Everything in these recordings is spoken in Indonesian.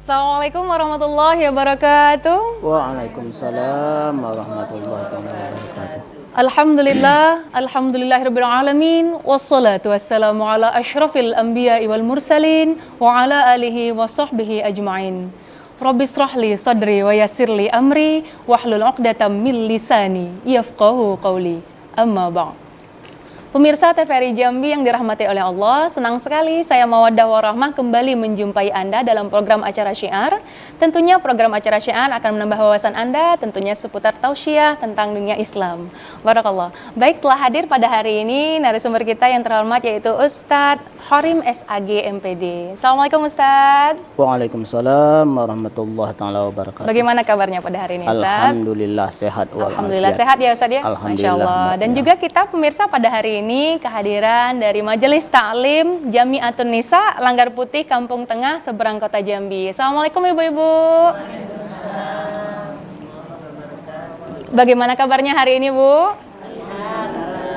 Assalamualaikum warahmatullahi wabarakatuh. Waalaikumsalam warahmatullahi wabarakatuh. Alhamdulillahirabbil alamin wassalatu wassalamu ala asyrafil anbiya'i wal mursalin wa ala alihi wa sahbihi ajmain. Rabbi shrahli sadri wa yassirli amri wahlul 'uqdatam min lisani yafqahu qawli. Amma ba'd. Pemirsa TVRI Jambi yang dirahmati oleh Allah, senang sekali saya Mawaddah Warahmah kembali menjumpai Anda dalam program acara Syiar. Tentunya program acara Syiar akan menambah wawasan Anda tentunya seputar tausiah tentang dunia Islam. Barakallah. Baik, telah hadir pada hari ini narasumber kita yang terhormat yaitu Ustadz Horim SAG MPD. Assalamualaikum Ustadz. Waalaikumsalam warahmatullahi taala wabarakatuh. Bagaimana kabarnya pada hari ini Ustadz? Alhamdulillah sehat walafiat. Alhamdulillah sehat ya Ustadz ya? Masya Allah. Dan juga kita pemirsa pada hari ini kehadiran dari Majelis Ta'lim Jami'atun Nisa Langgar Putih Kampung Tengah Seberang Kota Jambi. Assalamualaikum Ibu-ibu. Bagaimana kabarnya hari ini Bu?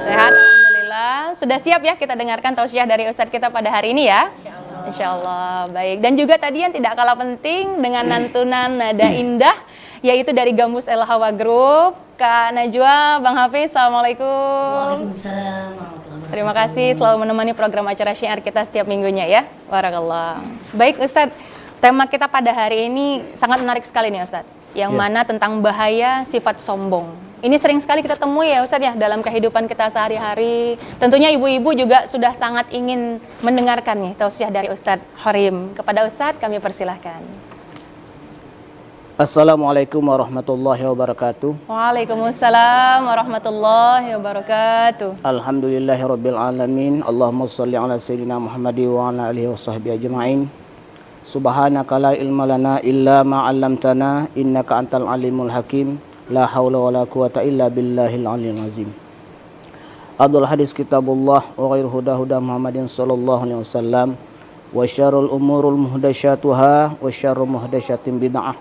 Sehat, alhamdulillah. Sudah siap ya kita dengarkan tausiah dari Ustadz kita pada hari ini ya? Insya Allah. Baik. Dan juga tadi yang tidak kalah penting dengan lantunan nada indah yaitu dari Gambus El Hawa Group, Kak Najwa, Bang Hafiz, Assalamualaikum. Waalaikumsalam. Terima kasih selalu menemani program acara Syiar kita setiap minggunya ya. Barakallah. Baik Ustadz, tema kita pada hari ini sangat menarik sekali nih Ustadz. Yang mana tentang bahaya sifat sombong. Ini sering sekali kita temui ya Ustadz ya dalam kehidupan kita sehari-hari. Tentunya ibu-ibu juga sudah sangat ingin mendengarkan nih tausiah dari Ustadz Horim. Kepada Ustadz kami persilahkan. Assalamualaikum warahmatullahi wabarakatuh. Waalaikumsalam warahmatullahi wabarakatuh. Alhamdulillahirabbil alamin. Allahumma shalli ala sayyidina Muhammadi wa ala alihi washabbihi ajmain. Subhanaka la ilma lana illa ma 'allamtana innaka antal alimul hakim. La haula wala quwata illa billahil aliyil azim. Abdul hadis kitabullah wa ghairu huda Muhammadin sallallahu alaihi wasallam. Wa syarrul umurul muhdatsatuha wa syarrul muhdatsatin bid'ah.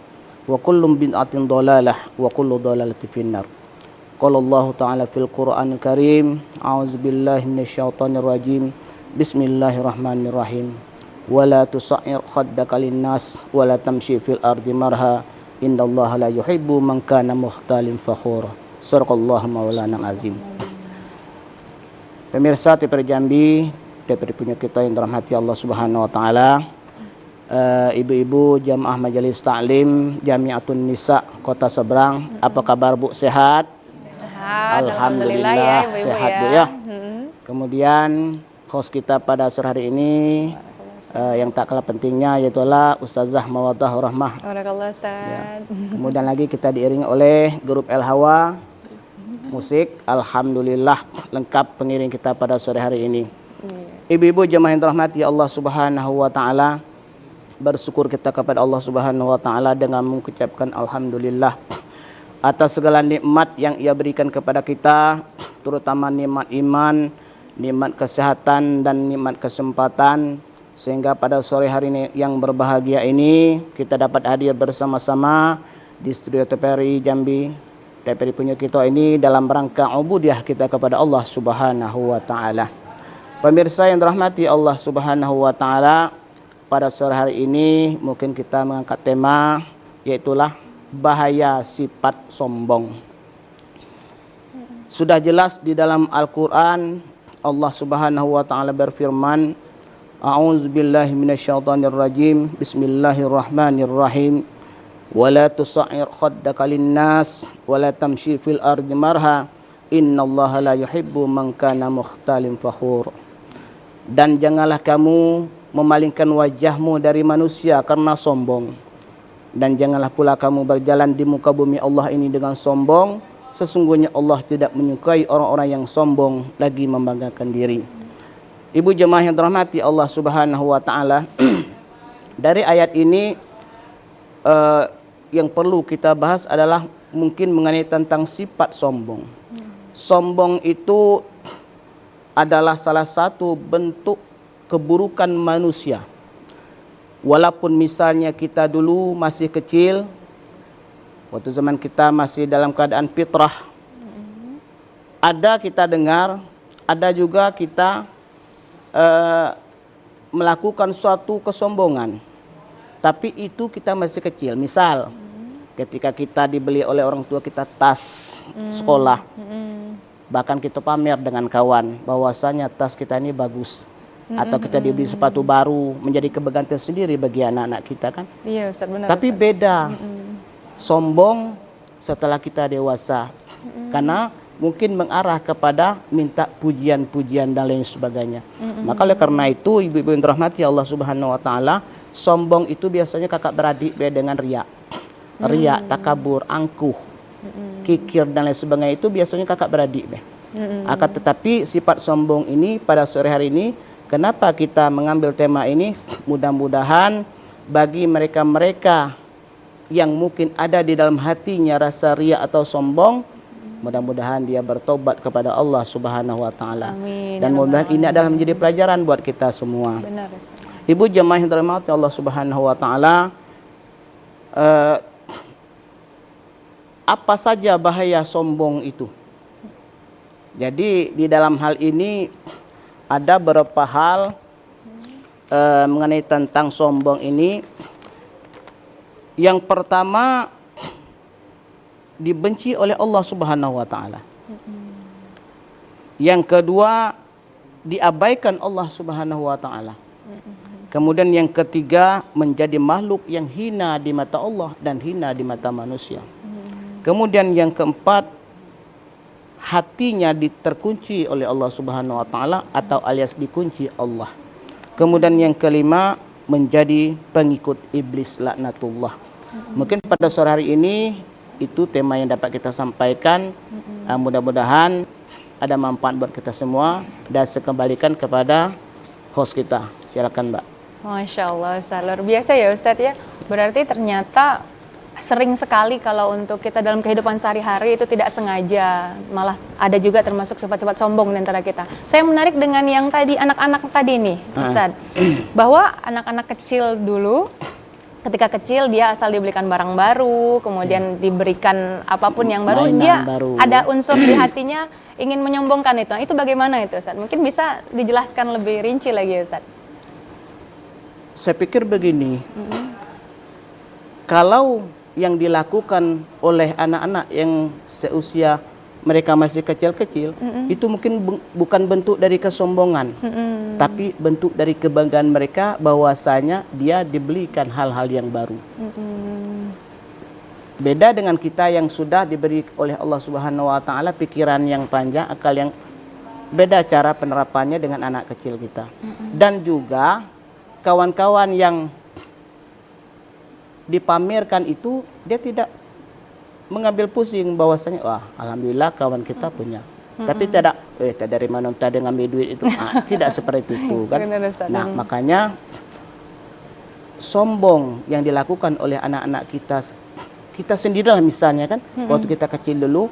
Wa kullu bid'atin dhalalah wa kullu dhalalatin finnar. Qala Allah Ta'ala fil Qur'anil Karim, a'udzu billahi minasyaitonir rajim. Bismillahirrahmanirrahim. Wa la tusa'ir khaddaka lin-nas wa la tamshi fil ardi marha. Innallaha la yuhibbu man kana mukhtalin fakhura. Shadaqallahu maulana azim. Pemirsa TVRI Jambi, TVRI punya kita yang dirahmati Allah Subhanahu wa taala. Ibu-ibu jamaah Majelis Ta'lim Jami'atun Nisa Kota Seberang, apa kabar Bu? Sehat? Sehat, Alhamdulillah ya, ibu-ibu sehat ya. Bu ya. Kemudian host kita pada sore hari ini yang tak kalah pentingnya yaitulah Ustazah Mawaddah Warahmah. Barakallah Ustaz. Kemudian lagi kita diiringi oleh grup El Hawa musik. Alhamdulillah lengkap pengiring kita pada sore hari ini. Ibu-ibu jemaah yang dirahmati Allah Subhanahu wa taala, bersyukur kita kepada Allah Subhanahu wa taala dengan mengucapkan alhamdulillah atas segala nikmat yang Ia berikan kepada kita, terutama nikmat iman, nikmat kesehatan dan nikmat kesempatan, sehingga pada sore hari ini yang berbahagia ini kita dapat hadir bersama-sama di studio TVRI Jambi, TVRI punya kita ini dalam rangka ubudiyah kita kepada Allah Subhanahu wa taala. Pemirsa yang dirahmati Allah Subhanahu wa taala, pada sore hari ini mungkin kita mengangkat tema yaitulah bahaya sifat sombong. Sudah jelas di dalam Al-Qur'an Allah Subhanahu wa taala berfirman, a'udzubillahi minasyaitonir rajim. Bismillahirrahmanirrahim. Wala tusa'ir khaddaka lin-nas wala tamshi fil ardi marha. Innallaha la yuhibbu man kana mukhtalin fakhur. Dan janganlah kamu memalingkan wajahmu dari manusia karena sombong, dan janganlah pula kamu berjalan di muka bumi Allah ini dengan sombong. Sesungguhnya Allah tidak menyukai orang-orang yang sombong lagi membanggakan diri. Ibu jemaah yang dirahmati Allah Subhanahu wa taala, dari ayat ini yang perlu kita bahas adalah mungkin mengenai tentang sifat sombong. Sombong itu adalah salah satu bentuk keburukan manusia. Walaupun misalnya kita dulu masih kecil, waktu zaman kita masih dalam keadaan fitrah, ada kita dengar, ada juga kita melakukan suatu kesombongan. tapi itu kita masih kecil. Misal ketika kita dibeli oleh orang tua kita tas sekolah, bahkan kita pamer dengan kawan bahwasanya tas kita ini bagus, atau kita dibeli sepatu baru, menjadi kebanggaan tersendiri bagi anak-anak kita kan. Iya Ustaz, benar. Tapi Ustaz. beda sombong setelah kita dewasa, karena mungkin mengarah kepada minta pujian-pujian dan lain sebagainya. Maka oleh karena itu ibu-ibu yang dirahmati Allah Subhanahu wa taala, sombong itu biasanya kakak beradik beda dengan riak. Riak, takabur, angkuh, kikir dan lain sebagainya itu biasanya kakak beradik. Akan tetapi sifat sombong ini pada sore hari ini, kenapa kita mengambil tema ini? Mudah-mudahan bagi mereka-mereka yang mungkin ada di dalam hatinya rasa riak atau sombong, mudah-mudahan dia bertobat kepada Allah Subhanahu wa taala. Amin. Dan mudah-mudahan ini adalah menjadi pelajaran buat kita semua. Benar Ustaz. Ibu jemaah yang dirahmati Allah Subhanahu wa taala, apa saja bahaya sombong itu? Jadi di dalam hal ini ada beberapa hal mengenai tentang sombong ini. Yang pertama, dibenci oleh Allah Subhanahu wa taala. Yang kedua, diabaikan Allah Subhanahu wa taala. Kemudian yang ketiga, menjadi makhluk yang hina di mata Allah dan hina di mata manusia. Kemudian yang keempat, hatinya terkunci oleh Allah Subhanahu wa taala atau alias dikunci Allah. Kemudian yang kelima, menjadi pengikut iblis laknatullah. Mungkin pada sore hari ini itu tema yang dapat kita sampaikan. Mudah-mudahan ada manfaat buat kita semua, dan saya kembalikan kepada host kita. Silakan Mbak. Masya Allah Ustaz, luar biasa ya Ustaz ya. Berarti ternyata sering sekali kalau untuk kita dalam kehidupan sehari-hari itu tidak sengaja, malah ada juga termasuk sifat-sifat sombong di antara kita. Saya menarik dengan yang tadi anak-anak tadi nih Ustaz, bahwa anak-anak kecil dulu ketika kecil dia asal dibelikan barang baru, kemudian diberikan apapun yang baru, mainan dia baru. ada unsur di hatinya ingin menyombongkan itu. Itu bagaimana itu Ustaz? Mungkin bisa dijelaskan lebih rinci lagi Ustaz. Saya pikir begini, kalau yang dilakukan oleh anak-anak yang seusia mereka masih kecil-kecil, itu mungkin bukan bentuk dari kesombongan, tapi bentuk dari kebanggaan mereka bahwasanya dia dibelikan hal-hal yang baru. Beda dengan kita yang sudah diberi oleh Allah Subhanahu wa taala pikiran yang panjang, akal yang beda cara penerapannya dengan anak kecil kita. Dan juga kawan-kawan yang dipamerkan itu, dia tidak mengambil pusing bahwasanya wah alhamdulillah kawan kita punya. Tapi tidak dari mana tadi ngambil duit itu. Tidak seperti itu kan. Nah, makanya sombong yang dilakukan oleh anak-anak kita sendirilah misalnya kan, waktu kita kecil dulu,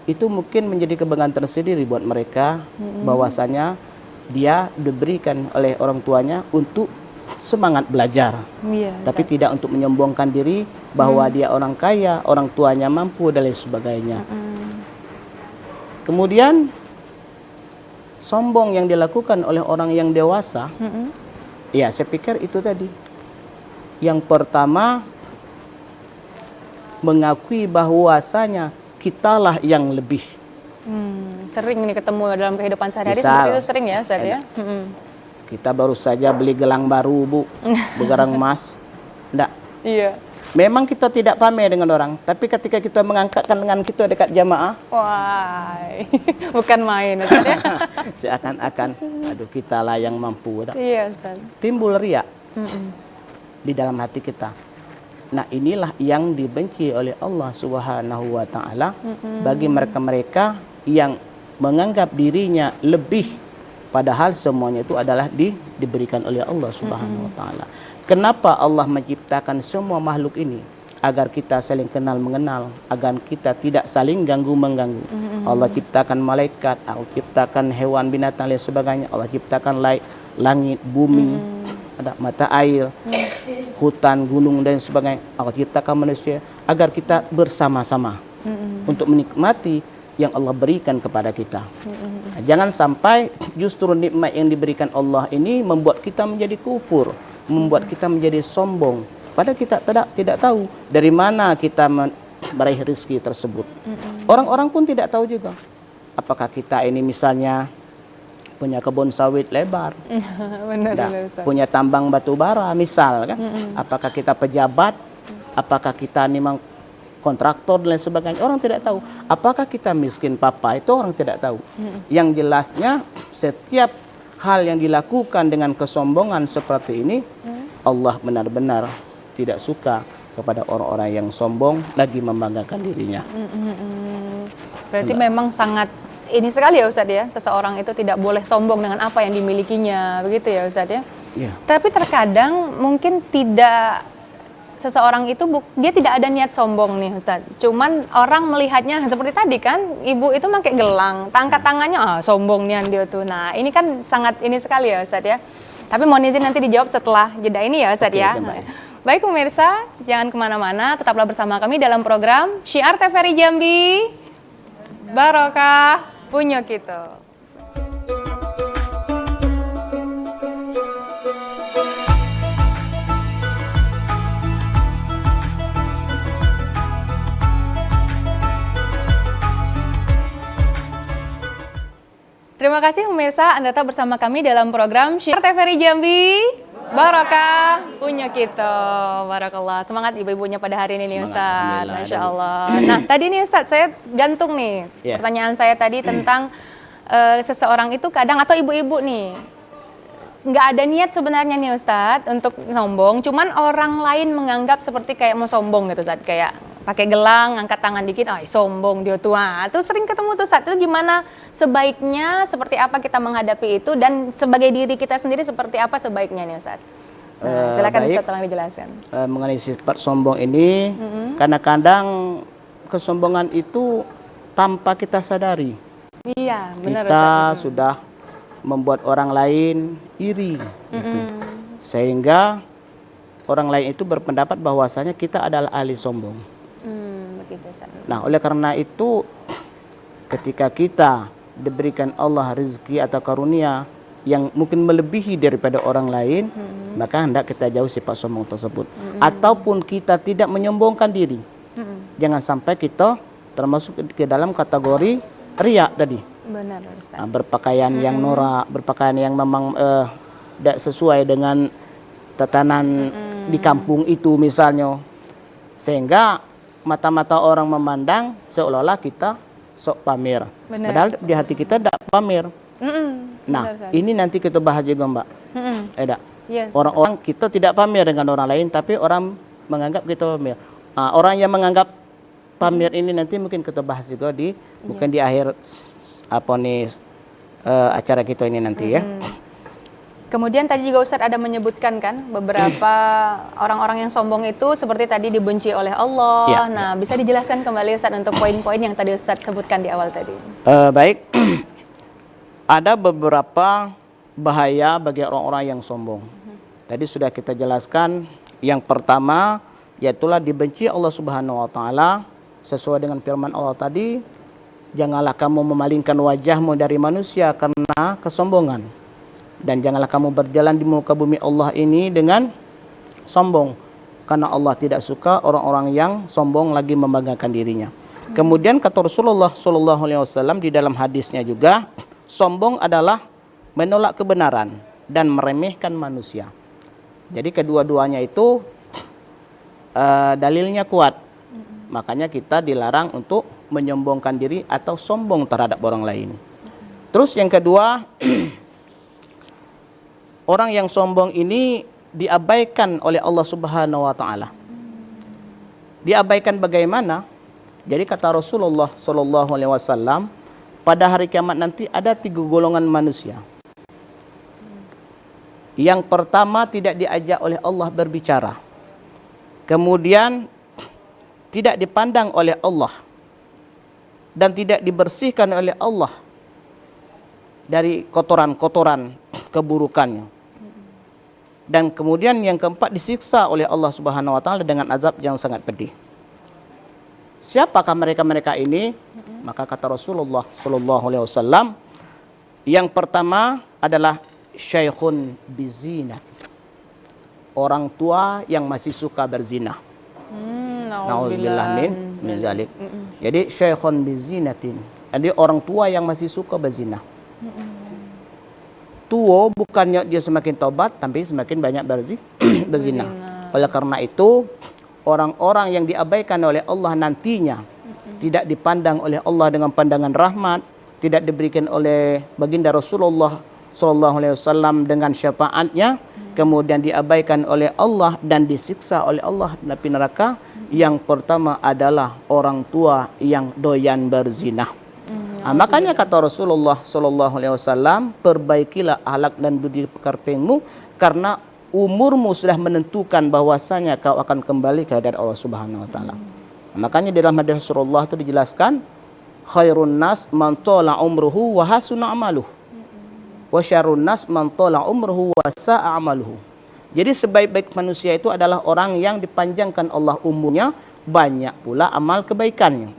itu mungkin menjadi kebanggaan tersendiri buat mereka bahwasanya dia diberikan oleh orang tuanya untuk semangat belajar, tapi tidak untuk menyombongkan diri bahwa dia orang kaya, orang tuanya mampu dan lain sebagainya. Kemudian sombong yang dilakukan oleh orang yang dewasa, ya saya pikir itu tadi. Yang pertama, mengakui bahwasanya kitalah yang lebih. Sering nih ketemu dalam kehidupan sehari-hari seperti itu, sering ya Ustaz ya. Kita baru saja beli gelang baru Bu, begarang emas. Enggak. Iya. Memang kita tidak pamer dengan orang, tapi ketika kita mengangkatkan lengan kita dekat jamaah, wah, bukan main Ustaz ya. Seakan-akan, aduh kita lah yang mampu. Iya Ustaz. Timbul riak di dalam hati kita. Nah inilah yang dibenci oleh Allah Subhanahu wa taala bagi mereka-mereka yang menganggap dirinya lebih, padahal semuanya itu adalah diberikan oleh Allah Subhanahu wa taala. Kenapa Allah menciptakan semua makhluk ini? Agar kita saling kenal mengenal, agar kita tidak saling ganggu mengganggu. Allah ciptakan malaikat, Allah ciptakan hewan binatang dan sebagainya. Allah ciptakan langit, bumi, ada mata air, hutan, gunung dan sebagainya. Allah ciptakan manusia agar kita bersama-sama untuk menikmati yang Allah berikan kepada kita. Jangan sampai justru nikmat yang diberikan Allah ini membuat kita menjadi kufur, membuat kita menjadi sombong, Padahal kita tidak tahu dari mana kita meraih rezeki tersebut. Orang-orang pun tidak tahu juga. Apakah kita ini misalnya punya kebun sawit lebar, Benar, Ustaz. punya tambang batu bara misal kan? Apakah kita pejabat? Apakah kita memang kontraktor dan lain sebagainya? Orang tidak tahu. Apakah kita miskin papa? Itu orang tidak tahu. Yang jelasnya setiap hal yang dilakukan dengan kesombongan seperti ini, Allah benar-benar tidak suka kepada orang-orang yang sombong lagi membanggakan dirinya. Berarti memang sangat ini sekali ya Ustadz ya, seseorang itu tidak boleh sombong dengan apa yang dimilikinya, begitu ya Ustadz ya. Ya. Tapi terkadang mungkin tidak, seseorang itu dia tidak ada niat sombong nih Ustadz. Cuman orang melihatnya seperti tadi kan, ibu itu pakai gelang, angkat tangannya, sombong nih dia tuh. Nah ini kan sangat ini sekali ya Ustadz ya. Tapi mohon izin nanti dijawab setelah jeda ini ya Ustadz ya. Baik pemirsa, jangan kemana-mana, tetaplah bersama kami dalam program Syiar TVRI Jambi, Barokah punya kita. Terima kasih pemirsa, Anda tetap bersama kami dalam program Syiar TVRI Jambi, Barokah punya kita. Barakallah. Semangat ibu-ibunya pada hari ini nih Ustaz. Masya Allah. Nah tadi nih Ustaz, saya gantung nih pertanyaan saya tadi tentang seseorang itu kadang, atau ibu-ibu nih, nggak ada niat sebenarnya nih Ustaz untuk sombong, cuman orang lain menganggap seperti kayak mau sombong gitu Ustaz, kayak pakai gelang, angkat tangan dikit, sombong dia tua. Itu sering ketemu tuh Ustaz. Itu gimana sebaiknya, seperti apa kita menghadapi itu, dan sebagai diri kita sendiri seperti apa sebaiknya nih Ustaz? Nah, silakan Ustaz tolong dijelaskan. Mengenai sifat sombong ini, kadang-kadang kesombongan itu tanpa kita sadari. Iya, benar Kita Ustaz. sudah membuat orang lain iri, gitu. Sehingga orang lain itu berpendapat bahwasanya kita adalah ahli sombong. Begitu Ustaz. Nah, oleh karena itu ketika kita diberikan Allah rezeki atau karunia yang mungkin melebihi daripada orang lain, maka hendak kita jauh sifat sombong tersebut. Ataupun kita tidak menyombongkan diri. Jangan sampai kita termasuk ke dalam kategori riya tadi. Benar Ustaz. Berpakaian yang norak, berpakaian yang memang tidak sesuai dengan tatanan di kampung itu misalnya, sehingga mata-mata orang memandang seolah-olah kita sok pamer. Padahal di hati kita tidak pamer. Nah, ini nanti kita bahas juga Mbak. Yes. Orang-orang kita tidak pamer dengan orang lain, tapi orang menganggap kita pamer. Orang yang menganggap pamer ini nanti mungkin kita bahas juga mungkin di akhir acara kita ini nanti ya. Kemudian tadi juga Ustadz ada menyebutkan kan beberapa orang-orang yang sombong itu seperti tadi dibenci oleh Allah. Nah, bisa dijelaskan kembali Ustadz untuk poin-poin yang tadi Ustadz sebutkan di awal tadi. Baik, ada beberapa bahaya bagi orang-orang yang sombong. Tadi sudah kita jelaskan. Yang pertama, yaitulah dibenci Allah Subhanahu Wa Taala sesuai dengan firman Allah tadi. Janganlah kamu memalingkan wajahmu dari manusia karena kesombongan. Dan janganlah kamu berjalan di muka bumi Allah ini dengan sombong, karena Allah tidak suka orang-orang yang sombong lagi membanggakan dirinya. Kemudian kata Rasulullah SAW di dalam hadisnya juga, sombong adalah menolak kebenaran dan meremehkan manusia. Jadi kedua-duanya itu dalilnya kuat. Makanya kita dilarang untuk menyombongkan diri atau sombong terhadap orang lain. Terus yang kedua, orang yang sombong ini diabaikan oleh Allah Subhanahu Wa Taala. Diabaikan bagaimana? Jadi kata Rasulullah Sallallahu Alaihi Wasallam, pada hari kiamat nanti ada 3 golongan manusia. Yang pertama, tidak diajak oleh Allah berbicara. Kemudian tidak dipandang oleh Allah dan tidak dibersihkan oleh Allah dari kotoran-kotoran keburukannya. Dan kemudian yang keempat, disiksa oleh Allah Subhanahu Wa Taala dengan azab yang sangat pedih. Siapakah mereka-mereka ini? Maka kata Rasulullah Sallallahu Alaihi Wasallam, yang pertama adalah syaikhun bizinati. orang tua yang masih suka berzina. Nauzubillah min zalik. Jadi syekhun bizinatin. Jadi orang tua yang masih suka berzina. Tua bukannya dia semakin tobat, tapi semakin banyak berzina. Oleh karena itu, orang-orang yang diabaikan oleh Allah nantinya tidak dipandang oleh Allah dengan pandangan rahmat, tidak diberikan oleh baginda Rasulullah SAW dengan syafaatnya, kemudian diabaikan oleh Allah dan disiksa oleh Allah di api neraka. Yang pertama adalah orang tua yang doyan berzina. Makanya kata Rasulullah SAW, perbaikilah akhlak dan budi pekertimu, karena umurmu sudah menentukan bahwasanya kau akan kembali ke hadirat Allah Subhanahu Wa Taala. Makanya di dalam hadis Rasulullah itu dijelaskan, khairun nas man tala umruhu wa hasuna amaluhu, wa syarrun nas man tala umruhu wa sa'a amaluhu. Jadi sebaik-baik manusia itu adalah orang yang dipanjangkan Allah umurnya, banyak pula amal kebaikannya.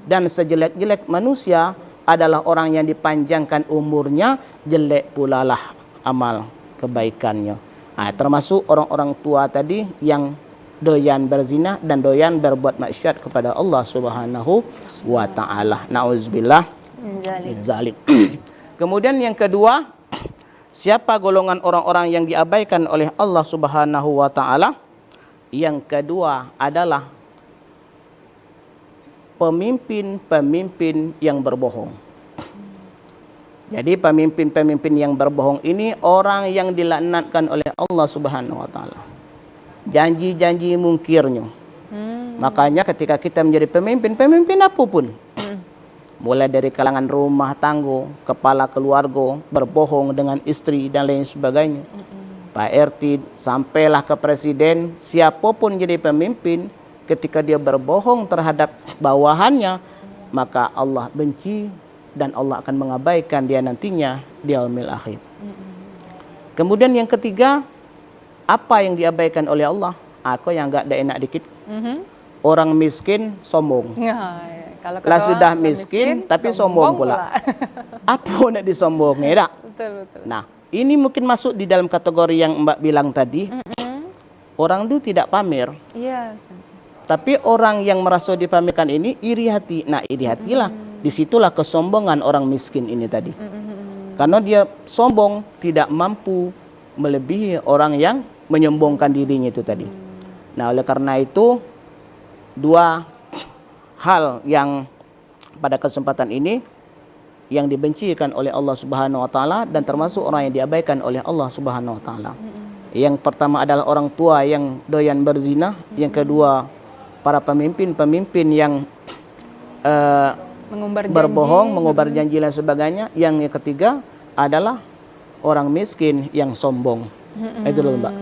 Dan sejelek-jelek manusia adalah orang yang dipanjangkan umurnya, jelek pula lah amal kebaikannya. Termasuk orang-orang tua tadi yang doyan berzina dan doyan berbuat maksiat kepada Allah Subhanahu wa Ta'ala. Nauzubillah min zalik. Kemudian yang kedua, siapa golongan orang-orang yang diabaikan oleh Allah Subhanahu wa Ta'ala? Yang kedua adalah pemimpin-pemimpin yang berbohong. Jadi pemimpin-pemimpin yang berbohong ini orang yang dilaknatkan oleh Allah Subhanahu wa Ta'ala. Janji-janji mungkirnya. Makanya ketika kita menjadi pemimpin apapun, mulai dari kalangan rumah tangga, kepala keluarga, berbohong dengan istri dan lain sebagainya, Pak RT sampailah ke presiden, siapapun jadi pemimpin, ketika dia berbohong terhadap bawahannya, maka Allah benci dan Allah akan mengabaikan dia nantinya di yaumil akhir. Kemudian yang ketiga, apa yang diabaikan oleh Allah? Aku yang enggak ada enak dikit. Orang miskin sombong. Kalau sudah miskin tapi sombong pula. Apa nak disombongnya tak? Betul. Nah, ini mungkin masuk di dalam kategori yang Mbak bilang tadi. Orang itu tidak pamer. Iya. Tapi orang yang merasa dipamerkan ini iri hati. Nah, iri hatilah. Disitulah kesombongan orang miskin ini tadi. Karena dia sombong, tidak mampu melebihi orang yang menyombongkan dirinya itu tadi. Nah, oleh karena itu, dua hal yang pada kesempatan ini yang dibencikan oleh Allah Subhanahu wa Ta'ala dan termasuk orang yang diabaikan oleh Allah Subhanahu wa Ta'ala. Yang pertama adalah orang tua yang doyan berzina, yang kedua para pemimpin-pemimpin yang berbohong, mengobar janji dan sebagainya, yang ketiga adalah orang miskin yang sombong. Itu loh, Mbak.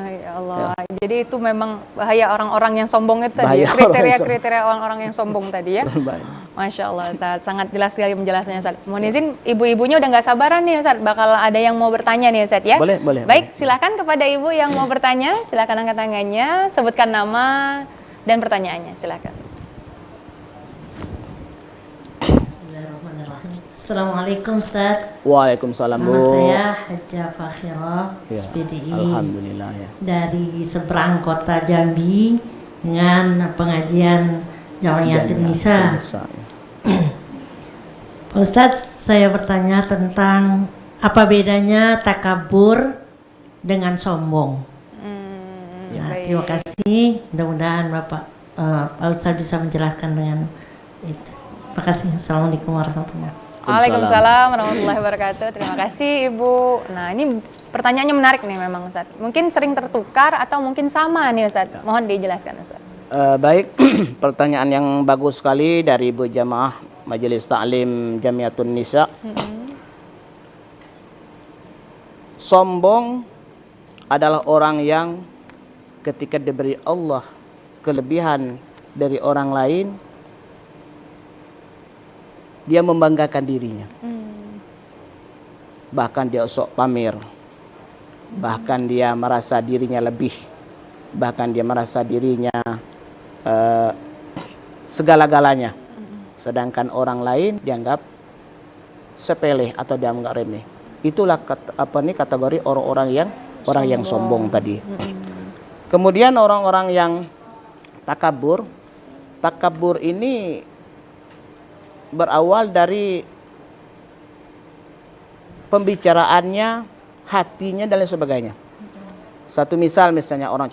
Ya Allah. Jadi itu memang bahaya orang-orang yang sombong itu tadi. Bahaya Kriteria orang-orang yang sombong tadi ya. Masya Allah, Ustaz. Sangat jelas sekali penjelasannya, Ustaz. Mohon izin, ibu-ibunya udah nggak sabaran nih, Ustaz. Bakal ada yang mau bertanya nih, Ustaz ya. Boleh. Baik, silakan kepada ibu yang mau bertanya. Silakan angkat tangannya, sebutkan nama dan pertanyaannya. Silakan. Assalamualaikum Ustaz. Waalaikumsalam, Bu. Nama saya Hajjah Fakhirah, Ya, SPDI. Alhamdulillah ya. Dari seberang kota Jambi dengan pengajian Jamiatul Nisa. Pak Ustadz, saya bertanya tentang apa bedanya takabur dengan sombong. Terima kasih. Mudah-mudahan Pak Ustadz bisa menjelaskan dengan itu. Terima kasih. Assalamualaikum warahmatullahi wabarakatuh. Waalaikumsalam warahmatullahi wabarakatuh. Terima kasih Ibu. Nah, ini pertanyaannya menarik nih memang, Ustaz. Mungkin sering tertukar atau mungkin sama nih, Ustaz. Mohon dijelaskan, Ustaz. Baik, pertanyaan yang bagus sekali dari Ibu Jamaah Majelis Ta'lim Jamiatun Nisa. Sombong adalah orang yang ketika diberi Allah kelebihan dari orang lain, dia membanggakan dirinya. Bahkan dia sok pamer. Bahkan dia merasa dirinya lebih. Bahkan dia merasa dirinya segala-galanya. Sedangkan orang lain dianggap sepele atau dianggap remeh. Itulah kategori orang-orang yang orang yang sombong tadi. Kemudian orang-orang yang takabur ini berawal dari pembicaraannya, hatinya dan lain sebagainya. Satu misalnya orang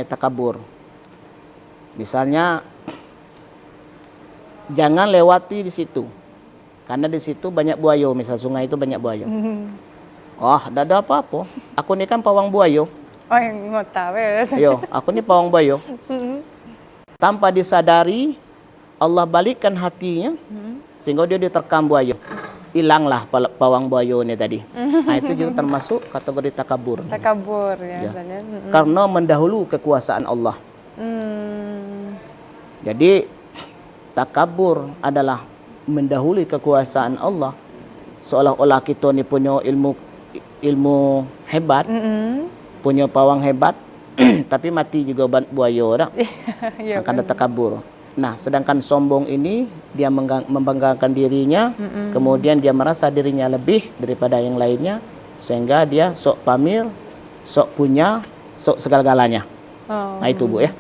yang takabur. Misalnya jangan lewati di situ. Karena di situ banyak buaya, misal sungai itu banyak buaya. Oh, tidak ada apa-apa. Aku ini kan pawang buaya. Oh, yang ngota wes. Yo, aku ini pawang buaya. Tanpa disadari, Allah balikkan hatinya sehingga dia diterkam buaya. Hilanglah pawang buaya ini tadi. Nah, itu juga termasuk kategori takabur. Takabur ya. Ya. Karena mendahulu kekuasaan Allah. Jadi takabur adalah mendahului kekuasaan Allah, seolah-olah kita ni punya ilmu hebat, punya pawang hebat, tapi mati juga buaya dah. Akan ada takabur. Nah, sedangkan sombong ini dia membanggakan dirinya, kemudian dia merasa dirinya lebih daripada yang lainnya, sehingga dia sok pamer, sok punya, sok segala-galanya. Nah itu Bu ya.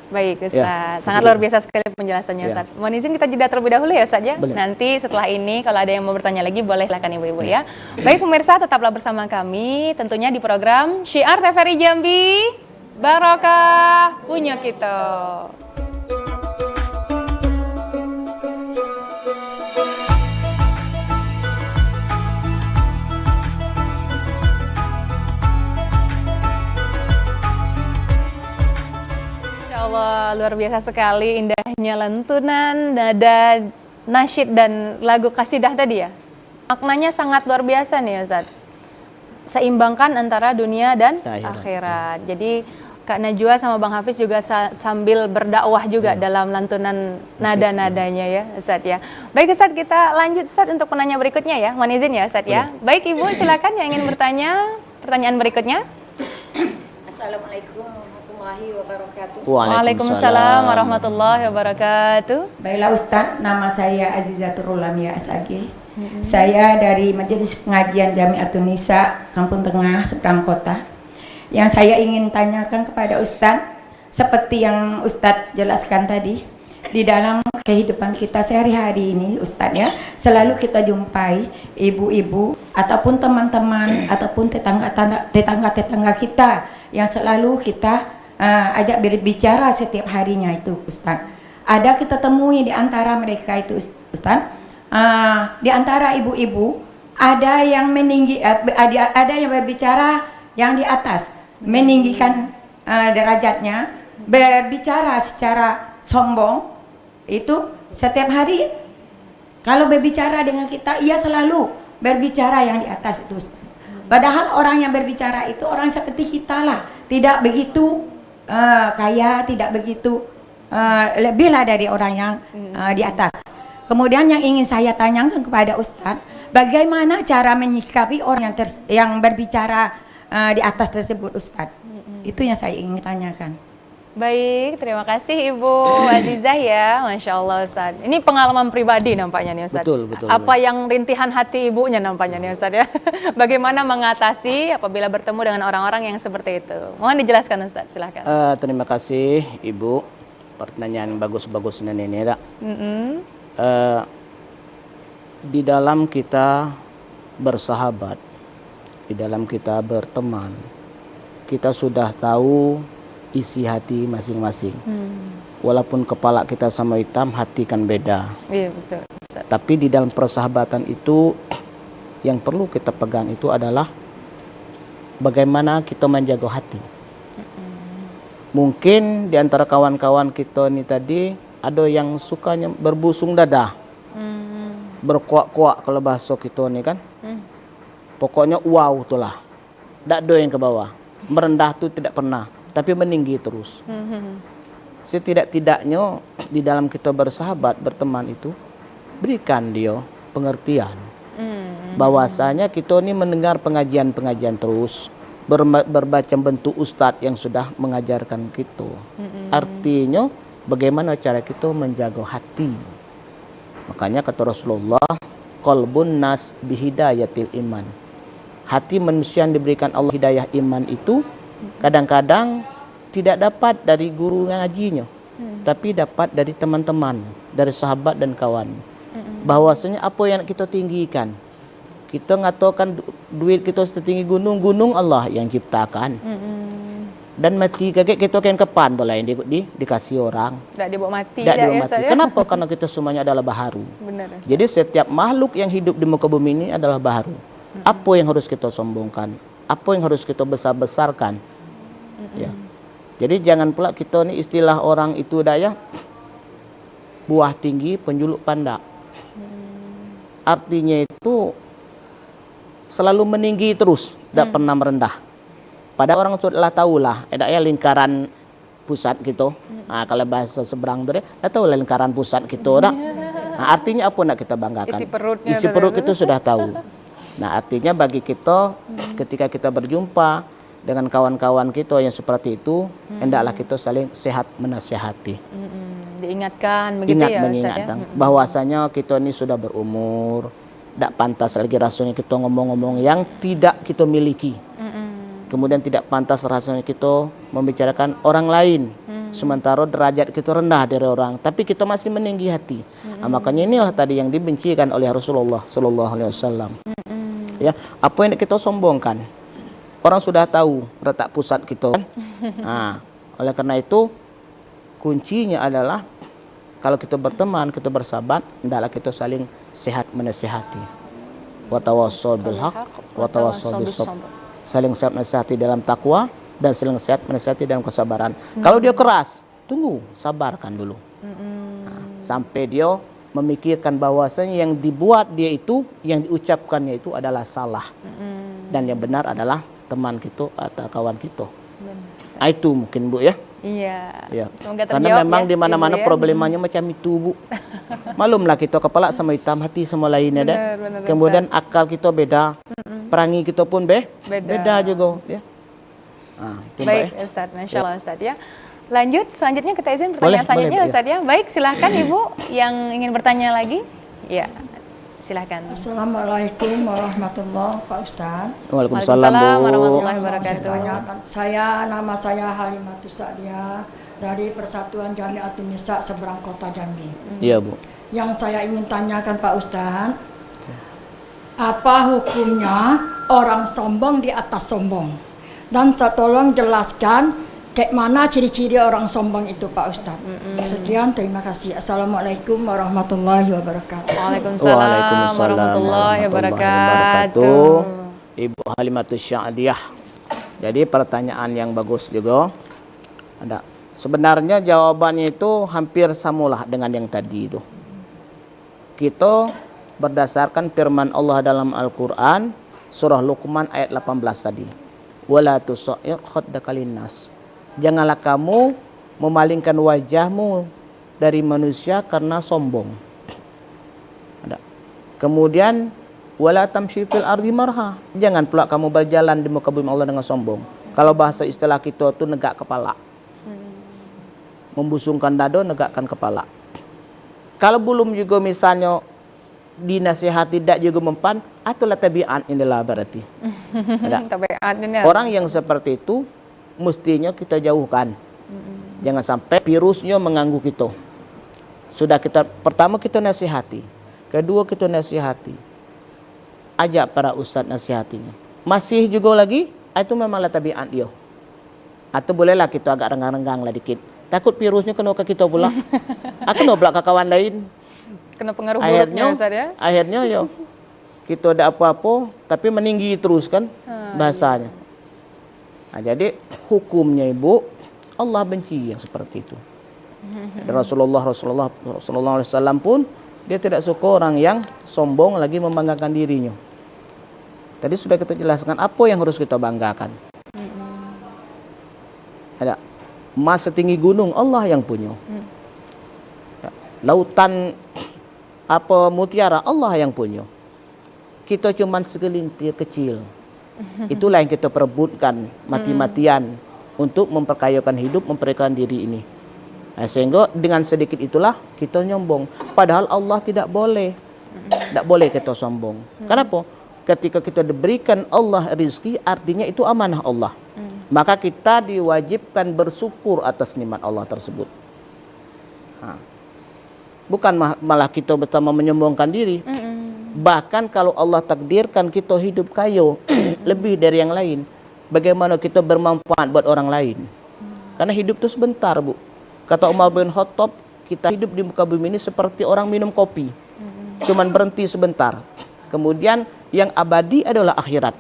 Baik Ustaz, Ya, sangat luar biasa sekali penjelasannya Ya. Ustaz. Mohon izin kita jeda terlebih dahulu ya Ustaz ya. Boleh. Nanti setelah ini kalau ada yang mau bertanya lagi boleh silakan Ibu-ibu ya. Baik pemirsa, tetaplah bersama kami tentunya di program Syiar TVRI Jambi, Barokah punya kita. Allah, luar biasa sekali indahnya lantunan, nada, nasyid dan lagu kasidah tadi ya. Maknanya sangat luar biasa nih Ustaz. Seimbangkan antara dunia dan akhirat. Jadi Kak Najwa sama Bang Hafiz juga sambil berdakwah juga dalam lantunan nada-nadanya ya Ustaz ya. Baik Ustaz, kita lanjut Ustaz untuk penanya berikutnya ya. Mohon izin ya Ustaz ya. Baik Ibu, silakan yang ingin bertanya pertanyaan berikutnya. Assalamualaikum warahmatullahi wabarakatuh. Waalaikumsalam warahmatullahi wabarakatuh. Baiklah Ustaz, nama saya Azizatul Ulamia SAG. Saya dari Majelis Pengajian Jamiatun Nisa, Kampung Tengah, Seberang Kota. Yang saya ingin tanyakan kepada Ustaz, seperti yang Ustaz jelaskan tadi, di dalam kehidupan kita sehari-hari ini Ustaz ya, selalu kita jumpai ibu-ibu ataupun teman-teman ataupun tetangga-tetangga kita yang selalu kita ajak berbicara setiap harinya itu Ustaz. Ada kita temui di antara mereka itu Ustaz, di antara ibu-ibu ada yang meninggi, ada yang berbicara yang di atas, meninggikan derajatnya, berbicara secara sombong. Itu setiap hari kalau berbicara dengan kita, ia selalu berbicara yang di atas itu Ustaz. Padahal orang yang berbicara itu orang seperti kita lah, tidak begitu kaya, tidak begitu lebihlah dari orang yang di atas. Kemudian yang ingin saya tanyakan kepada Ustadz, bagaimana cara menyikapi orang yang berbicara di atas tersebut Ustadz? Itu yang saya ingin tanyakan. Baik, terima kasih Ibu Azizah ya, Masya Allah Ustaz. Ini pengalaman pribadi nampaknya nih Ustaz. Betul. Apa yang rintihan hati ibunya nampaknya nih Ustaz ya. Bagaimana mengatasi apabila bertemu dengan orang-orang yang seperti itu. Mohon dijelaskan Ustaz, silahkan. Terima kasih Ibu, pertanyaan bagus-bagus ini. Di dalam kita bersahabat, di dalam kita berteman, kita sudah tahu isi hati masing-masing. Walaupun kepala kita sama hitam, hati kan beda. Iya betul. Ustaz. Tapi di dalam persahabatan itu yang perlu kita pegang itu adalah bagaimana kita menjaga hati. Mungkin di antara kawan-kawan kita ini tadi ada yang sukanya berbusung dada, berkuak-kuak kalau bahasa kita ini kan. Pokoknya wow itulah, tidak ada yang ke bawah, merendah tuh tidak pernah. Tapi meninggi terus. Setidak-tidaknya di dalam kita bersahabat, berteman itu, berikan dia pengertian. Bahwasanya kita ini mendengar pengajian-pengajian terus, berbaca bentuk ustadz yang sudah mengajarkan kita. Artinya bagaimana cara kita menjaga hati. Makanya kata Rasulullah, qalbun nas bihidayatil iman. hati manusia yang diberikan Allah hidayah iman itu kadang-kadang tidak dapat dari guru ngajinya, tapi dapat dari teman-teman, dari sahabat dan kawan. Bahwasanya apa yang kita tinggikan, kita ngatakan duit kita setinggi gunung Allah yang ciptakan. Dan mati kakek kita kan kepan boleh dikasih orang. Tidak dibawa mati. Tidak dibawa mati. Kenapa? Karena kita semuanya adalah baharu. Benar. Jadi setiap makhluk yang hidup di muka bumi ini adalah baharu. Apa yang harus kita sombongkan? Apa yang harus kita besar-besarkan? Ya. Jadi jangan pula kita ini istilah orang itu daya buah tinggi penjuluk pandak. Artinya itu selalu meninggi terus, tidak pernah merendah. Pada orang sudah tahulah, ada ya lingkaran pusat gitu. Nah, kalau bahasa seberang itu, tahulah lingkaran pusat gitu. Nah, artinya apa nak kita banggakan? Isi perut itu sudah tahu. Nah, artinya bagi kita, ketika kita berjumpa dengan kawan-kawan kita yang seperti itu, hendaklah kita saling sehat menasihati. Diingatkan begitu ya, mengingatkan bahwasanya kita ini sudah berumur, tidak pantas lagi rasanya kita ngomong-ngomong yang tidak kita miliki. Kemudian tidak pantas rasanya kita membicarakan orang lain, sementara derajat kita rendah dari orang, tapi kita masih meninggi hati. Nah, makanya inilah tadi yang dibencikan oleh Rasulullah Sallallahu Alaihi Wasallam. Ya, apa yang kita sombongkan? Orang sudah tahu letak pusat kita. Nah, oleh karena itu kuncinya adalah kalau kita berteman, kita bersahabat, hendaklah kita saling sehat menasihati. Wa tawassaw bil haqq wa tawassaw bis sabr. Saling sehat menasihati dalam takwa dan saling sehat menasihati dalam kesabaran. Kalau dia keras, tunggu, sabarkan dulu. Nah, sampai dia memikirkan bahwasanya yang dibuat dia itu, yang diucapkannya itu adalah salah. Dan yang benar adalah teman kita atau kawan kita. Nah, itu mungkin Bu ya. Iya. Semoga terjawab. Karena memang ya, di mana-mana Ibu, ya. problemanya macam itu Bu. Malumlah kita kepala sama hitam, hati sama lainnya dah. Benar, Kemudian akal kita beda, perangi kita pun beda juga. Ya. Nah, itu Baik ya. Ustadz, Masya Allah Ustadz ya. Lanjut, selanjutnya kita izin pertanyaan selanjutnya boleh, Ustadz ya. Baik, silahkan Ibu yang ingin bertanya lagi. Ya, silahkan. Assalamualaikum warahmatullahi wabarakatuh, Pak Ustaz. Waalaikumsalam Bu. warahmatullahi Yang mau wabarakatuh. saya tanyakan, nama saya Halimatus Sa'diyah dari Persatuan Jamiatun Nisa Seberang Kota Jambi. Iya Bu. Yang saya ingin tanyakan Pak Ustaz, apa hukumnya orang sombong di atas sombong? Dan tolong jelaskan kayak mana ciri-ciri orang sombong itu Pak Ustaz. Sekian, terima kasih. Assalamualaikum warahmatullahi wabarakatuh. Waalaikumsalam warahmatullahi wabarakatuh. Ibu Halimatus Sa'diyah. Jadi pertanyaan yang bagus juga. Ada. Sebenarnya jawabannya itu hampir samalah dengan yang tadi itu. Kita berdasarkan firman Allah dalam Al-Quran surah Luqman ayat 18 tadi. Wala tusair khaddaka linnas. Janganlah kamu memalingkan wajahmu dari manusia karena sombong. Ada. Kemudian wala tamshi fil ardi marha. Jangan pula kamu berjalan di muka bumi Allah dengan sombong. Kalau bahasa istilah kita itu negak kepala. Membusungkan dada, negakkan kepala. Kalau belum juga misalnya dinasihati tidak juga mempan, itulah tabiat inilah berarti. Orang yang seperti itu mestinya kita jauhkan. Jangan sampai virusnya mengganggu kita. Sudah pertama kita nasihati, kedua kita nasihati. Ajak para ustadz nasihatinya. Masih juga lagi, itu memanglah tabiat dia. Atau bolehlah kita agak renggang-renggang lah dikit. Takut virusnya kena ke kita pula. Aku pula ke kawan lain. Kena pengaruh buruknya Ustaz ya. Akhirnya yo kita ada apa-apa tapi meninggi terus kan bahasanya. Nah, jadi hukumnya Ibu, Allah benci yang seperti itu. Dan Rasulullah SAW pun dia tidak suka orang yang sombong lagi membanggakan dirinya. Tadi sudah kita jelaskan apa yang harus kita banggakan. Ada emas setinggi gunung Allah yang punya. Ya, lautan apa mutiara Allah yang punya. Kita cuma segelintir kecil. Itulah yang kita perebutkan mati-matian untuk memperkayakan hidup, memperkayakan diri ini. Nah, sehingga dengan sedikit itulah kita nyombong. Padahal Allah tidak boleh. Tidak boleh kita sombong. Kenapa? ketika kita diberikan Allah rizki, artinya itu amanah Allah. Maka kita diwajibkan bersyukur atas nikmat Allah tersebut. Bukan malah kita bersama menyombongkan diri. Bahkan kalau Allah takdirkan kita hidup kaya lebih dari yang lain, bagaimana kita bermanfaat buat orang lain? Karena hidup itu sebentar, Bu. Kata Umar bin Khattab, kita hidup di muka bumi ini seperti orang minum kopi. Cuman berhenti sebentar. Kemudian yang abadi adalah akhirat.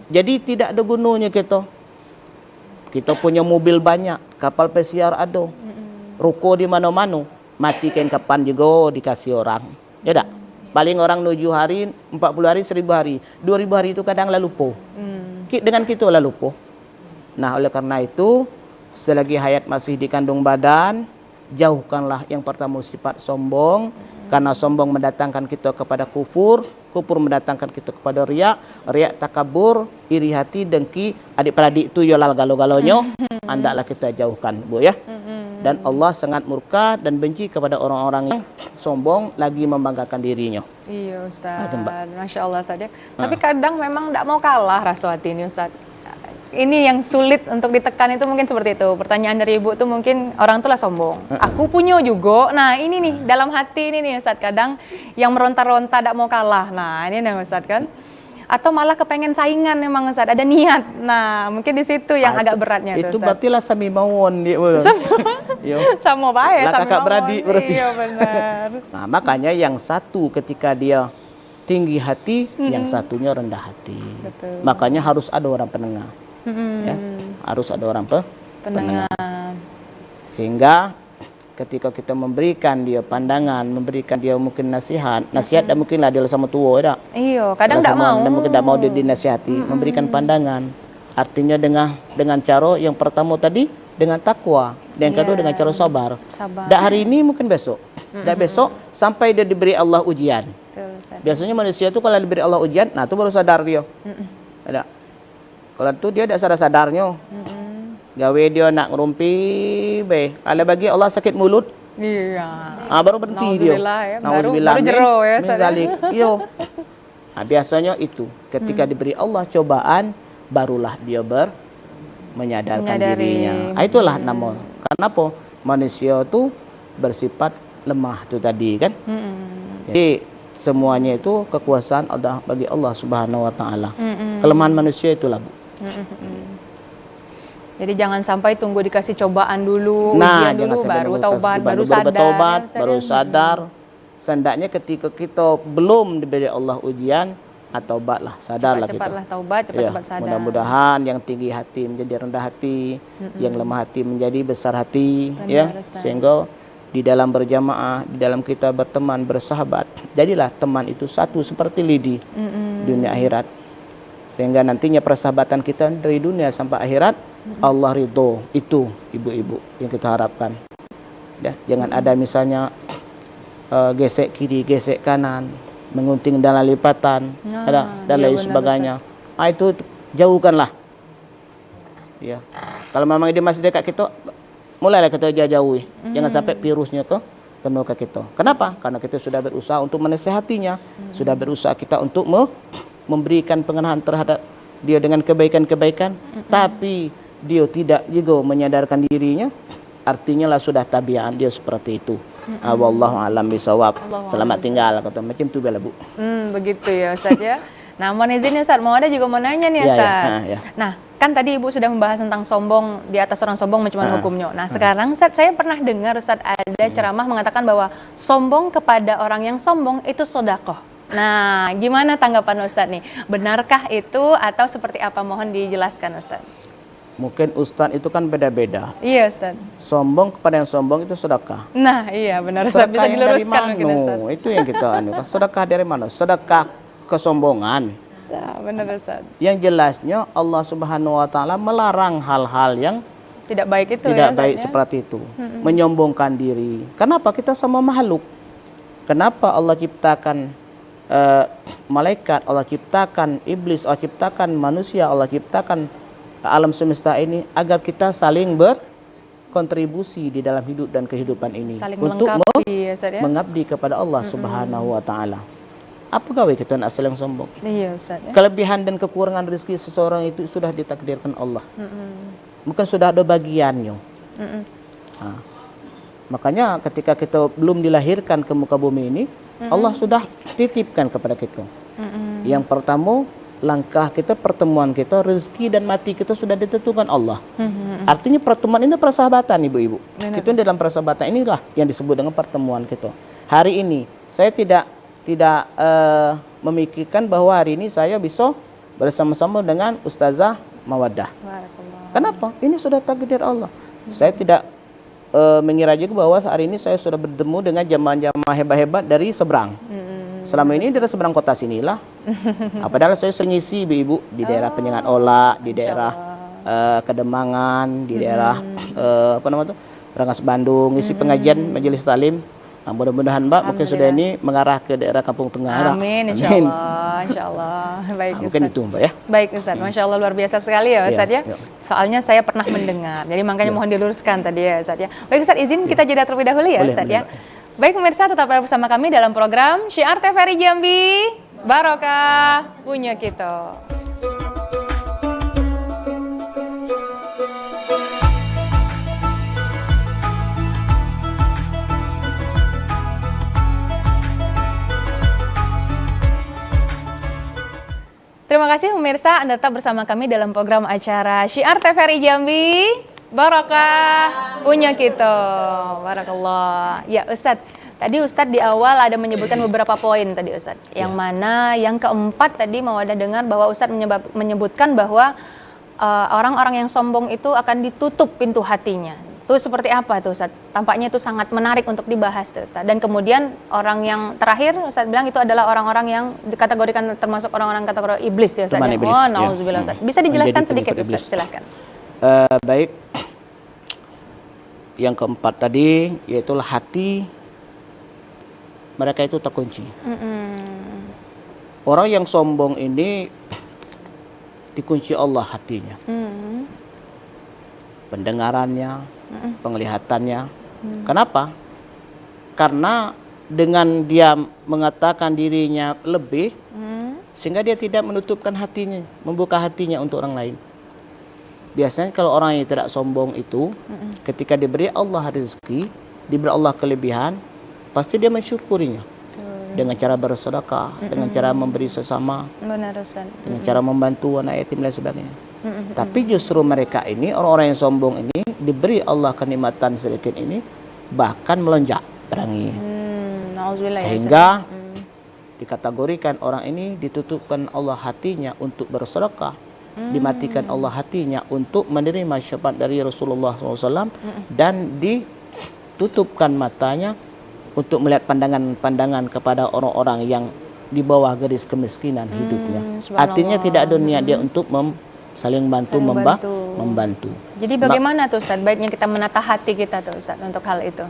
Jadi tidak ada gunanya kita. Kita punya mobil banyak, kapal pesiar ada, ruko di mana-mana, mati kain kapan juga dikasih orang. Ya tak? Paling orang 7 hari, 40 hari, 1000 hari. 2000 hari itu kadang lalu po. Dengan kita lalu po. Nah, oleh karena itu, selagi hayat masih dikandung badan, jauhkanlah yang pertama sifat sombong. Karena sombong mendatangkan kita kepada kufur, kufur mendatangkan kita kepada riak, riak takabur, iri hati, dengki, adik-beradik itu yolal galau-galaunya, andaklah kita jauhkan, Bu ya. Dan Allah sangat murka dan benci kepada orang-orang yang sombong lagi membanggakan dirinya. Iya Ustaz, Mbak. Masya Allah Ustaz ya. Tapi kadang memang tidak mau kalah Raswati ini Ustaz. Ini yang sulit untuk ditekan itu mungkin seperti itu. Pertanyaan dari Ibu tuh mungkin orang tuh lah sombong. Aku punya juga. Nah ini nih dalam hati ini nih Ustaz, kadang yang meronta-ronta tidak mau kalah. Nah ini nih Ustaz kan. Atau malah kepengen saingan memang Ustaz, ada niat. Nah mungkin di situ yang agak beratnya itu Ustaz. berarti lah sami mawon dia. Sama baik Lah sama kakak mawon. beradik berarti. Iya benar. Nah, makanya yang satu ketika dia tinggi hati, yang satunya rendah hati. Betul. Makanya harus ada orang penengah. Ya, harus ada orang penengah. Sehingga ketika kita memberikan dia pandangan, memberikan dia mungkin nasihat dan mungkinlah dia sama tua tak. Iya, kadang tidak mau. Dan mungkin tidak mau dia dinasihati, memberikan pandangan. Artinya dengan cara yang pertama tadi dengan takwa, yang kedua dengan cara sabar. Dan hari ini mungkin besok. Dan besok sampai dia diberi Allah ujian. Biasanya manusia itu kalau diberi Allah ujian, nah itu baru sadar dia. Ada. Kalau itu dia tidak sadar-sadarnya. Gawe dia nak ngerumpi, ala bagi Allah sakit mulut. Iya. Baru berhenti dia. Ya. Baru jero ya. Iyo. Biasanya itu ketika diberi Allah cobaan, barulah dia menyadarkan dirinya. Itulah nama. Kenapa manusia itu bersifat lemah itu tadi kan. Jadi semuanya itu kekuasaan Allah bagi Allah Subhanahu wa taala. Kelemahan manusia itulah, Bu. Jadi jangan sampai tunggu dikasih cobaan dulu, Nah, ujian dulu, baru taubat, baru sadar. Sendaknya ketika kita belum diberi Allah ujian, taubatlah, sadarlah kita. Cepatlah taubat, cepat-cepat sadar. Mudah-mudahan yang tinggi hati menjadi rendah hati, yang lemah hati menjadi besar hati, ya. Sehingga di dalam berjamaah, di dalam kita berteman, bersahabat, jadilah teman itu satu seperti lidi dunia akhirat. Sehingga nantinya persahabatan kita dari dunia sampai akhirat Allah ridho. Itu ibu-ibu yang kita harapkan. Ya, jangan ada misalnya gesek kiri, gesek kanan, mengunting dalam lipatan, dan lain sebagainya. Itu jauhkanlah. Ya. Kalau memang dia masih dekat kita, mulailah kita jauhi. Jangan sampai virusnya kena ke kita. Kenapa? Karena kita sudah berusaha untuk menasehatinya, sudah berusaha kita untuk memberikan pengenalan terhadap dia dengan kebaikan-kebaikan, tapi dia tidak juga menyadarkan dirinya, artinya lah sudah tabiat dia seperti itu. Wallahu a'lam bishawab. Selamat tinggal kata macam tu bela, Bu. Begitu ya Ustaz ya. Nah, mohon izin Ustaz, mau ada juga mau nanya nih Ustaz. Nah, kan tadi Ibu sudah membahas tentang sombong, di atas orang sombong macam hukumnya. Nah, sekarang Ustaz, saya pernah dengar Ustaz ada ceramah mengatakan bahwa sombong kepada orang yang sombong itu sedekah. Nah, gimana tanggapan Ustaz nih? Benarkah itu atau seperti apa? Mohon dijelaskan Ustaz. Mungkin Ustaz itu kan beda-beda. Iya Ustaz. Sombong kepada yang sombong itu sedekah. Nah, iya benar Ustaz, bisa diluruskan mungkin Ustaz. Itu yang kita sedekah dari mana? Sedekah kesombongan. Nah, benar Ustaz. Yang jelasnya Allah Subhanahu wa taala melarang hal-hal yang tidak baik itu tidak ya, baik seperti itu. Menyombongkan diri. Kenapa kita sama makhluk? Kenapa Allah ciptakan malaikat, Allah ciptakan iblis, Allah ciptakan manusia, Allah ciptakan alam semesta ini agar kita saling berkontribusi di dalam hidup dan kehidupan ini, saling untuk melengkapi, ya, mengabdi kepada Allah Subhanahu wa taala. Apa gawe kita nak asal yang sombong? Iya Ustaz ya. Kelebihan dan kekurangan rezeki seseorang itu sudah ditakdirkan Allah. Bukan sudah ada bagiannya. Nah, makanya ketika kita belum dilahirkan ke muka bumi ini, Allah sudah titipkan kepada kita. Yang pertama, langkah kita, pertemuan kita, rezeki dan mati kita sudah ditentukan Allah. Artinya pertemuan ini persahabatan, ibu-ibu. Kita dalam persahabatan inilah yang disebut dengan pertemuan kita. Hari ini saya tidak memikirkan bahwa hari ini saya bisa bersama-sama dengan Ustazah Mawaddah. Barakallah. Kenapa? Ini sudah takdir Allah. Saya tidak mengira juga bahwa hari ini saya sudah bertemu dengan jamaah-jamaah hebat-hebat dari seberang. Selama ini dari seberang kota sinilah. Padahal saya sering ngisi ibu-ibu di daerah Penyengat Ola, di daerah Kedemangan, di daerah apa namanya tuh, Rengas Bandung, ngisi pengajian majelis taklim. Nah, mudah-mudahan Mbak mungkin sudah ini mengarah ke daerah Kampung Tengah. Amin, insyaallah, insyaallah. Baik, mungkin Ustaz. itu Mbak ya. Baik Ustaz, Masya Allah luar biasa sekali ya Ustaz ya. Iya. Soalnya saya pernah mendengar, jadi makanya mohon diluruskan tadi ya Ustaz ya. Baik Ustaz, izin kita jeda terlebih dahulu ya Boleh, Ustaz boleh, ya. Mbak. Baik pemirsa, tetap bersama kami dalam program Syiar TVRI Jambi, Barokah punya kita. Terima kasih pemirsa, Anda tetap bersama kami dalam program acara Syiar TVRI Jambi, Barokah punya kita. Barakallah. Ya Ustadz, tadi Ustadz di awal ada menyebutkan beberapa poin tadi Ustadz. Yang mana yang keempat tadi Mawaddah dengar bahwa Ustadz menyebutkan bahwa orang-orang yang sombong itu akan ditutup pintu hatinya. Itu seperti apa tuh Ustadz? Tampaknya itu sangat menarik untuk dibahas tuh Ustadz. Dan kemudian orang yang terakhir Ustadz bilang itu adalah orang-orang yang dikategorikan termasuk orang-orang kategori iblis ya Ustadz. Teman Ya? iblis, Oh, ya. nauzubillah Ustadz. Bisa dijelaskan Menjadi sedikit pengikut Ustadz, iblis. silahkan. Baik. Yang keempat tadi yaitu hati mereka itu terkunci. Orang yang sombong ini dikunci Allah hatinya. Pendengarannya, penglihatannya. Kenapa? Karena dengan dia mengatakan dirinya lebih, sehingga dia tidak menutupkan hatinya, membuka hatinya untuk orang lain. Biasanya kalau orang yang tidak sombong itu, ketika diberi Allah rezeki, diberi Allah kelebihan, pasti dia mensyukurinya. Dengan cara bersedekah, dengan cara memberi sesama, Benar Ustaz. dengan cara membantu anak yatim dan sebagainya. Tapi justru mereka ini, orang-orang yang sombong ini, diberi Allah kenikmatan sedikit ini, bahkan melonjak perangi. Nauzubillah ya, Sehingga dikategorikan orang ini ditutupkan Allah hatinya untuk bersedekah, dimatikan Allah hatinya untuk menerima syafaat dari Rasulullah SAW, dan ditutupkan matanya untuk melihat pandangan-pandangan kepada orang-orang yang di bawah garis kemiskinan hidupnya. Artinya tidak ada niat dia untuk saling bantu, membantu. Jadi bagaimana tuh Ustaz baiknya kita menata hati kita tuh Ustaz untuk hal itu?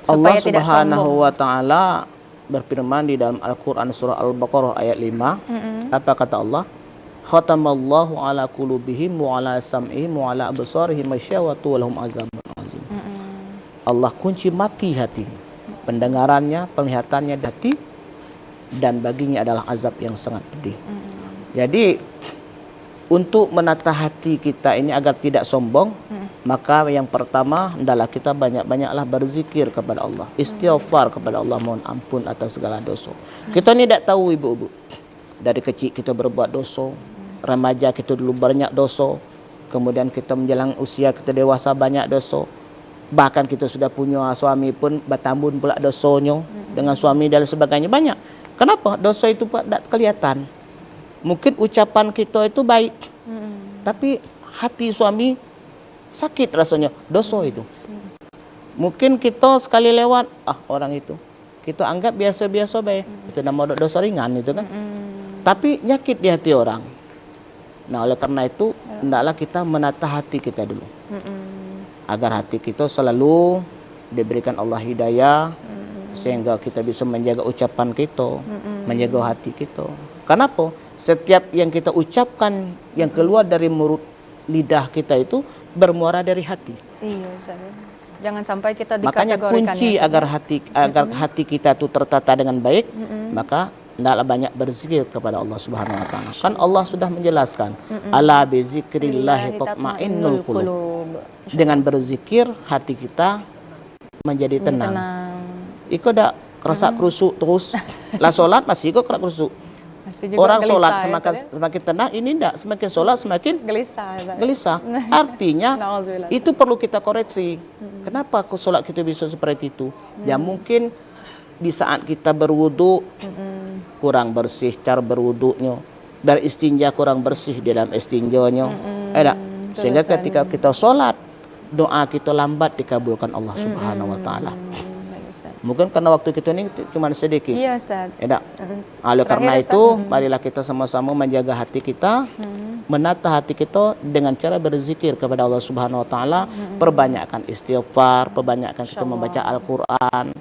Allah Supaya tidak Subhanahu sombong. wa taala berfirman di dalam Al-Qur'an surah Al-Baqarah ayat 5. Apa kata Allah? Khatamallahu ala qulubihim wa ala sam'ihim wa ala absarihim masyawatu wa lahum azabun azim. Allah kunci mati hati, pendengarannya, penglihatannya di hati, dan baginya adalah azab yang sangat pedih. Jadi untuk menata hati kita ini agar tidak sombong, maka yang pertama adalah kita banyak-banyaklah berzikir kepada Allah, istighfar kepada Allah, mohon ampun atas segala dosa. Kita ni tak tahu ibu-ibu, dari kecil kita berbuat dosa, remaja kita dulu banyak dosa, kemudian kita menjelang usia kita dewasa banyak dosa, bahkan kita sudah punya suami pun bertambun pula dosanya dengan suami dan sebagainya banyak. Kenapa? Dosa itu tak kelihatan. Mungkin ucapan kita itu baik, tapi hati suami sakit rasanya, dosa itu. Mungkin kita sekali lewat, orang itu kita anggap biasa-biasa baik, itu nama dosa ringan itu kan. Tapi nyakit di hati orang. Nah, oleh karena itu hendaklah kita menata hati kita dulu, agar hati kita selalu diberikan Allah hidayah, sehingga kita bisa menjaga ucapan kita, menjaga hati kita. Kenapa? Setiap yang kita ucapkan yang keluar dari mulut lidah kita itu bermuara dari hati. Iya Ustaz. Jangan sampai kita Makanya dikategorikan kunci ya, Ustaz. agar hati kita itu tertata dengan baik, maka hendaklah banyak berzikir kepada Allah Subhanahu wa taala. Kan Allah sudah menjelaskan, ala bi zikrillah tatma'innul qulub. Dengan berzikir hati kita menjadi tenang. Iko dak kerasa kerusuk terus. Lah salat masih kok kerusuk. Orang sholat semakin tenang, ini enggak, semakin sholat semakin gelisah. Artinya itu perlu kita koreksi. Kenapa kok sholat kita bisa seperti itu? Ya mungkin di saat kita berwudu kurang bersih cara berwudunya, beristinja kurang bersih di dalam istinjanya. Sehingga ketika kita sholat, doa kita lambat dikabulkan Allah Subhanahu wa taala. Mungkin karena waktu kita ini cuma sedikit. Iya, Ustaz. Oleh karena itu, marilah kita sama-sama menjaga hati kita, menata hati kita dengan cara berzikir kepada Allah Subhanahu wa taala, perbanyakkan istighfar, perbanyakkan kita membaca Al-Qur'an,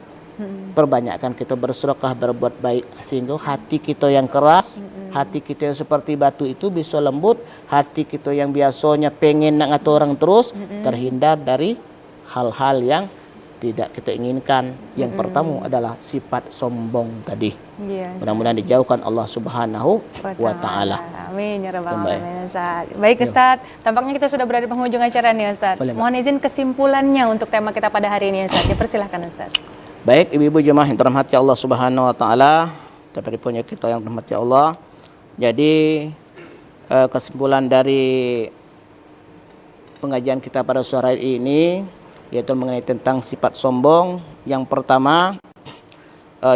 perbanyakkan kita bersedekah, berbuat baik, sehingga hati kita yang keras, hati kita yang seperti batu itu bisa lembut, hati kita yang biasanya pengen nak ngatur orang terus terhindar dari hal-hal yang tidak kita inginkan. Yang pertama adalah sifat sombong tadi. Mudah-mudahan dijauhkan Allah Subhanahu wa taala. Amin ya rabbal alamin, Ustaz. Baik Ustaz, tampaknya kita sudah berada di penghujung acara nih Ustaz. Mohon izin kesimpulannya untuk tema kita pada hari ini Ustaz. Dipersilahkan Ustaz. Baik ibu-ibu jemaah yang dirahmati Allah Subhanahu wa taala, kepada punya kita yang dirahmati Allah. Jadi kesimpulan dari pengajian kita pada sore hari ini yaitu mengenai tentang sifat sombong. Yang pertama,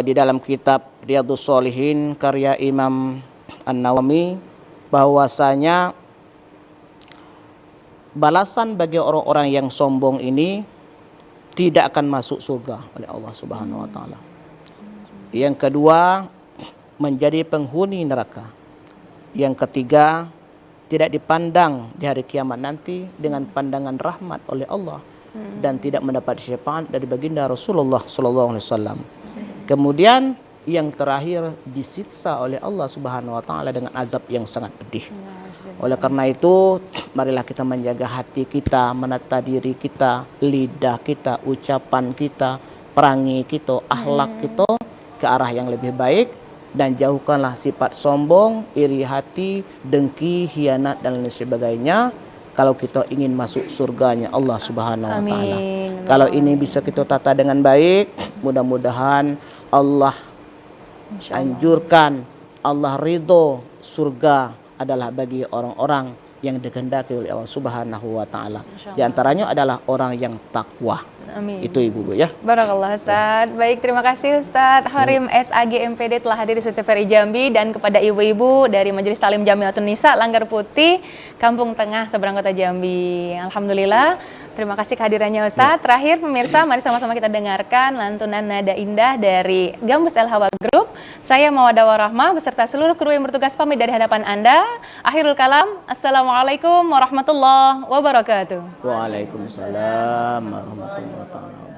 di dalam kitab Riyadhus Shalihin karya Imam An-Nawawi, bahwasanya balasan bagi orang-orang yang sombong ini tidak akan masuk surga oleh Allah Subhanahu wa taala. Yang kedua, menjadi penghuni neraka. Yang ketiga, tidak dipandang di hari kiamat nanti dengan pandangan rahmat oleh Allah dan tidak mendapat syafaat dari baginda Rasulullah sallallahu alaihi wasallam. Kemudian yang terakhir disiksa oleh Allah Subhanahu wa taala dengan azab yang sangat pedih. Oleh karena itu, marilah kita menjaga hati kita, menata diri kita, lidah kita, ucapan kita, perangi kita, akhlak kita ke arah yang lebih baik, dan jauhkanlah sifat sombong, iri hati, dengki, khianat dan lain sebagainya. Kalau kita ingin masuk surganya Allah Subhanahu wa taala. Kalau ini bisa kita tata dengan baik, mudah-mudahan Allah anjurkan, Allah ridho, surga adalah bagi orang-orang yang dikehendaki oleh Allah Subhanahu wa taala. Di antaranya adalah orang yang takwa. Amin. Itu ibu-ibu ya. Barakallah Ustaz. Baik, terima kasih Ustaz Harim SAG MPD telah hadir di TVRI Jambi, dan kepada ibu-ibu dari Majelis Talim Jamiatun Nisa Langgar Putih, Kampung Tengah, Seberang Kota Jambi. Alhamdulillah. Terima kasih kehadirannya Ustaz. Terakhir pemirsa, mari sama-sama kita dengarkan lantunan nada indah dari Gambus El Hawa Group. Saya Mawadah Warahmah beserta seluruh kru yang bertugas pamit dari hadapan Anda. Akhirul kalam, Assalamualaikum warahmatullahi wabarakatuh. Waalaikumsalam warahmatullahi wabarakatuh.